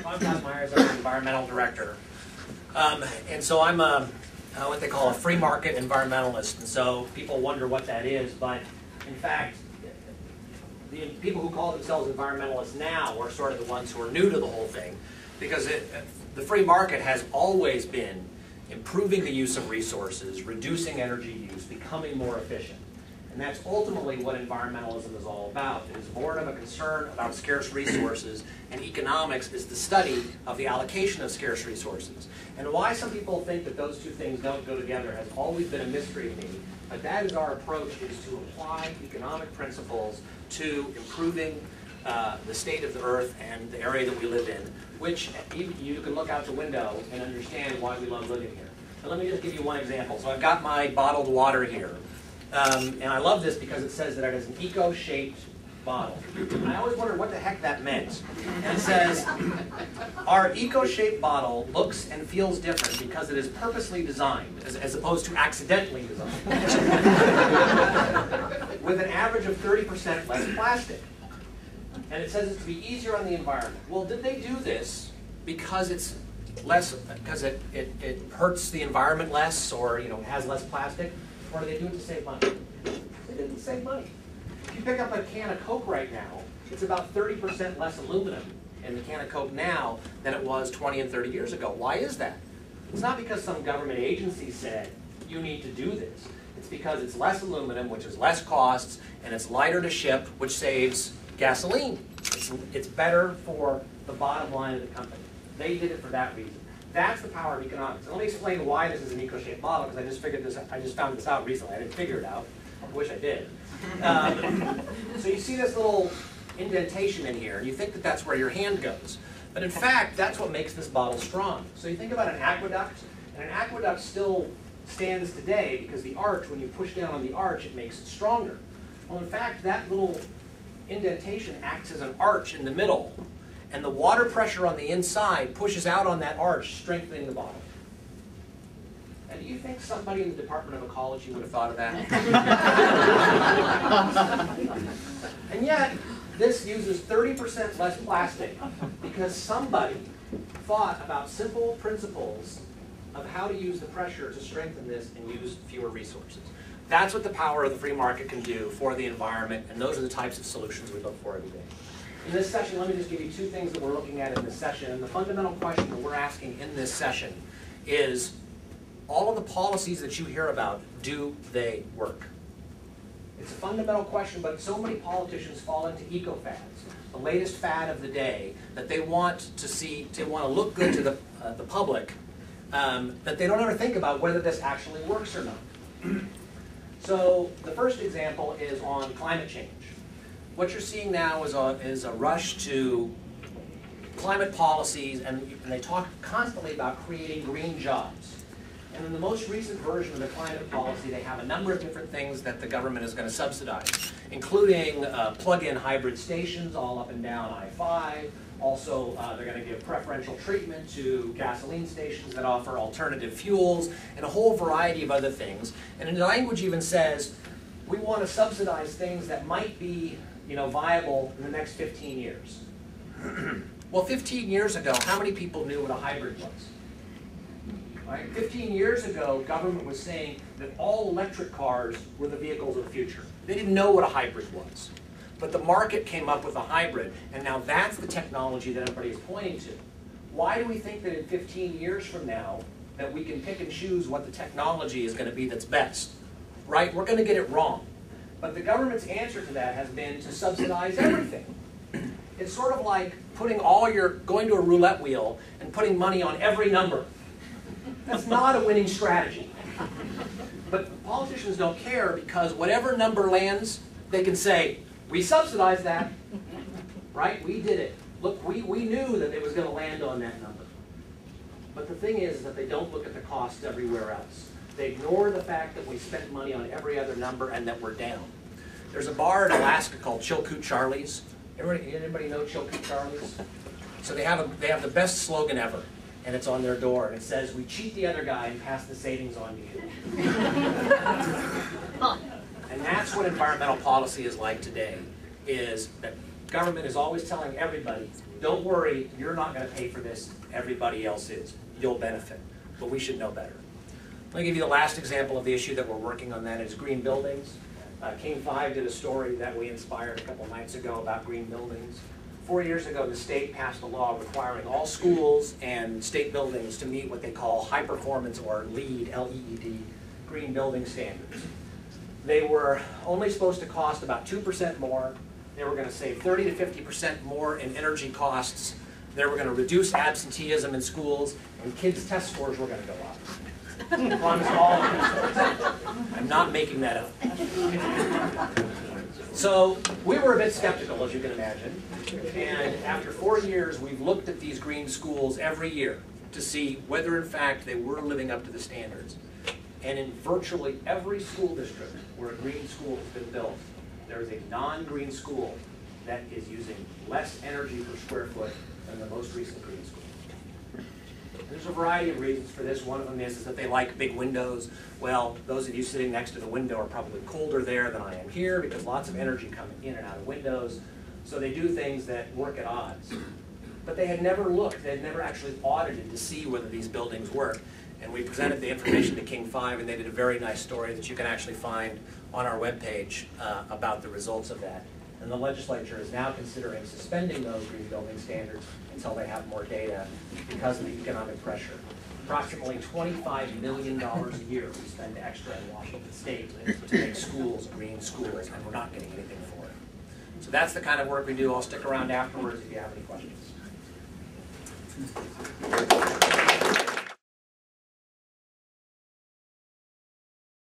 Todd, I'm the environmental director. And so I'm what they call a free market environmentalist. And so people wonder what that is, but in fact, the people who call themselves environmentalists now are sort of the ones who are new to the whole thing, because the free market has always been improving the use of resources, reducing energy use, becoming more efficient. And that's ultimately what environmentalism is all about. It is born of a concern about scarce resources, and economics is the study of the allocation of scarce resources. And why some people think that those two things don't go together has always been a mystery to me. But that is our approach, is to apply economic principles to improving the state of the earth and the area that we live in, which you can look out the window and understand why we love living here. So let me just give you one example. So I've got my bottled water here. And I love this because it says that it is an eco-shaped bottle. And I always wondered what the heck that meant. And it says, our eco-shaped bottle looks and feels different because it is purposely designed, as opposed to accidentally designed, with an average of 30% less plastic. And it says it's to be easier on the environment. Well, did they do this because it's less, because it hurts the environment less, or has less plastic? Or do they do it to save money? They didn't save money. If you pick up a can of Coke right now, it's about 30% less aluminum in the can of Coke now than it was 20 and 30 years ago. Why is that? It's not because some government agency said, you need to do this. It's because it's less aluminum, which is less costs, and it's lighter to ship, which saves gasoline. It's better for the bottom line of the company. They did it for that reason. That's the power of economics. And let me explain why this is an eco-shaped bottle, because I just found this out recently. I didn't figure it out. I wish I did. So you see this little indentation in here, and you think that that's where your hand goes. But in fact, that's what makes this bottle strong. So you think about an aqueduct, and an aqueduct still stands today because the arch, when you push down on the arch, it makes it stronger. Well, in fact, that little indentation acts as an arch in the middle, and the water pressure on the inside pushes out on that arch, strengthening the bottle. And do you think somebody in the Department of Ecology would have thought of that? And yet, this uses 30% less plastic because somebody thought about simple principles of how to use the pressure to strengthen this and use fewer resources. That's what the power of the free market can do for the environment, and those are the types of solutions we look for every day. In this session, let me just give you two things that we're looking at in this session. And the fundamental question that we're asking in this session is, all of the policies that you hear about, do they work? It's a fundamental question, but so many politicians fall into eco-fads, the latest fad of the day, that they want to look good to the public, that they don't ever think about whether this actually works or not. So the first example is on climate change. What you're seeing now is a rush to climate policies, and they talk constantly about creating green jobs. And in the most recent version of the climate policy, they have a number of different things that the government is going to subsidize, including plug-in hybrid stations all up and down I-5. Also, they're going to give preferential treatment to gasoline stations that offer alternative fuels, and a whole variety of other things. And the language even says, we want to subsidize things that might be viable in the next 15 years. Well, 15 years ago, how many people knew what a hybrid was? Right? 15 years ago, government was saying that all electric cars were the vehicles of the future. They didn't know what a hybrid was. But the market came up with a hybrid, and now that's the technology that everybody is pointing to. Why do we think that in 15 years from now that we can pick and choose what the technology is going to be that's best? Right? We're going to get it wrong. But the government's answer to that has been to subsidize everything. It's sort of like going to a roulette wheel and putting money on every number. That's not a winning strategy. But politicians don't care, because whatever number lands, they can say, we subsidized that, right? We did it. Look, we knew that it was going to land on that number. But the thing is that they don't look at the costs everywhere else. They ignore the fact that we spent money on every other number and that we're down. There's a bar in Alaska called Chilkoot Charlie's. Anybody know Chilkoot Charlie's? So they have the best slogan ever, and it's on their door, and it says, we cheat the other guy and pass the savings on to you. And that's what environmental policy is like today, is that government is always telling everybody, don't worry, you're not going to pay for this, everybody else is. You'll benefit. But we should know better. Let me give you the last example of the issue that we're working on, that is green buildings. King 5 did a story that we inspired a couple nights ago about green buildings. 4 years ago, the state passed a law requiring all schools and state buildings to meet what they call high performance, or LEED, L-E-E-D, green building standards. They were only supposed to cost about 2% more. They were going to save 30 to 50% more in energy costs. They were going to reduce absenteeism in schools, and kids' test scores were going to go up. I promise all of you. I'm not making that up. So we were a bit skeptical, as you can imagine. And after 4 years, we've looked at these green schools every year to see whether, in fact, they were living up to the standards. And in virtually every school district where a green school has been built, there is a non-green school that is using less energy per square foot than the most recent green school. There's a variety of reasons for this. One of them is that they like big windows. Well, those of you sitting next to the window are probably colder there than I am here, because lots of energy coming in and out of windows. So they do things that work at odds. But they had never looked, they had never actually audited to see whether these buildings work. And we presented the information to King 5, and they did a very nice story that you can actually find on our webpage about the results of that. And the legislature is now considering suspending those green building standards until they have more data because of the economic pressure. Approximately $25 million a year we spend extra in Washington State to make schools green schools, and we're not getting anything for it. So that's the kind of work we do. I'll stick around afterwards if you have any questions.